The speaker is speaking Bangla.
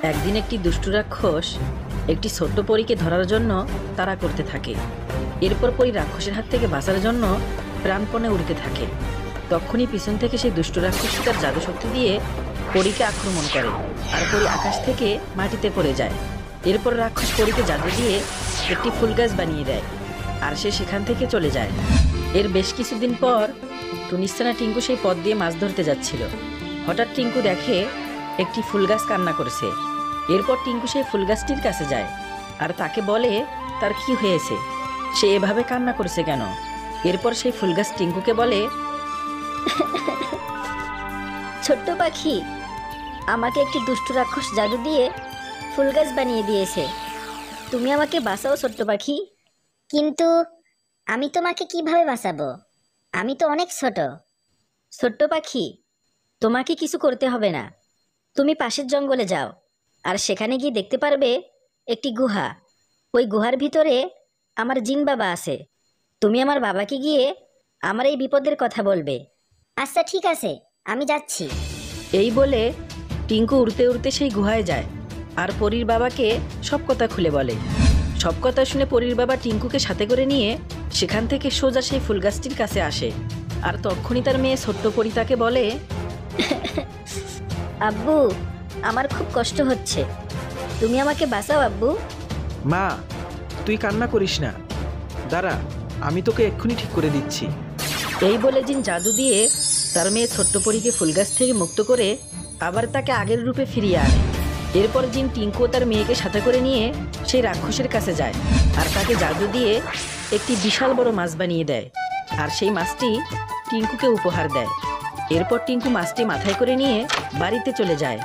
একদিন একটি দুষ্টু রাক্ষস একটি ছোট্ট পরীকে ধরার জন্য তাড়া করতে থাকে। এরপর পরী রাক্ষসের হাত থেকে বাঁচার জন্য প্রাণপণে উড়তে থাকে। তখনই পিছন থেকে সেই দুষ্ট রাক্ষসী তার জাদু শক্তি দিয়ে পরীকে আক্রমণ করে, আর পরী আকাশ থেকে মাটিতে পড়ে যায়। এরপর রাক্ষস পরীকে জাদু দিয়ে একটি ফুল গাছ বানিয়ে দেয়, আর সে সেখান থেকে চলে যায়। এর বেশ কিছুদিন পর টুনিস্তানা টিঙ্কু সেই পথ দিয়ে মাছ ধরতে যাচ্ছিল। হঠাৎ টিঙ্কু দেখে একটি ফুল গাছ কান্না করেছে। এরপর টিঙ্কু সেই ফুল গাছটির কাছে যায় আর তাকে বলে তার কি হয়েছে, সে এভাবে কান্না করেছে কেন। এরপর সেই ফুল গাছ টিঙ্কুকে বলে, ছোট্ট পাখি, আমাকে একটি দুষ্ট রাক্ষস জাদু দিয়ে ফুল গাছ বানিয়ে দিয়েছে। তুমি আমাকে বাঁচাও ছোট্ট পাখি। কিন্তু আমি তোমাকে কিভাবে বাঁচাবো? আমি তো অনেক ছোট। ছোট্ট পাখি, তোমাকে কিছু করতে হবে না। তুমি পাশের জঙ্গলে যাও, আর সেখানে গিয়ে দেখতে পারবে একটি গুহা। ওই গুহার ভিতরে আমার জিন বাবা আছে। তুমি আমার বাবাকে গিয়ে আমার এই বিপদের কথা বলবে। আচ্ছা ঠিক আছে, আমি যাচ্ছি। এই বলে টিঙ্কু উড়তে উড়তে সেই গুহায় যায় আর পরীর বাবাকে সব কথা খুলে বলে। সব কথা শুনে পরীর বাবা টিঙ্কুকে সাথে করে নিয়ে সেখান থেকে সোজা সেই ফুল গাছটির কাছে আসে। আর তখনই তার মেয়ে ছোট্ট পরী তাকে বলে, আব্বু, আমার খুব কষ্ট হচ্ছে, তুমি আমাকে বাঁচাও আব্বু। মা, তুই কান্না করিস না, দাঁড়া, আমি তোকে এক্ষুনি ঠিক করে দিচ্ছি। এই বলে জিন জাদু দিয়ে তার মেয়ে ছোট্ট পরীকে ফুল গাছ থেকে মুক্ত করে আবার তাকে আগের রূপে ফিরিয়ে আনে। এরপর জিন টিঙ্কু তার মেয়েকে সাথে করে নিয়ে সেই রাক্ষসের কাছে যায় আর তাকে জাদু দিয়ে একটি বিশাল বড় মাছ বানিয়ে দেয়, আর সেই মাছটি টিঙ্কুকে উপহার দেয়। এরপর টিঙ্কু মাছটি মাথায় করে নিয়ে বাড়িতে চলে যায়।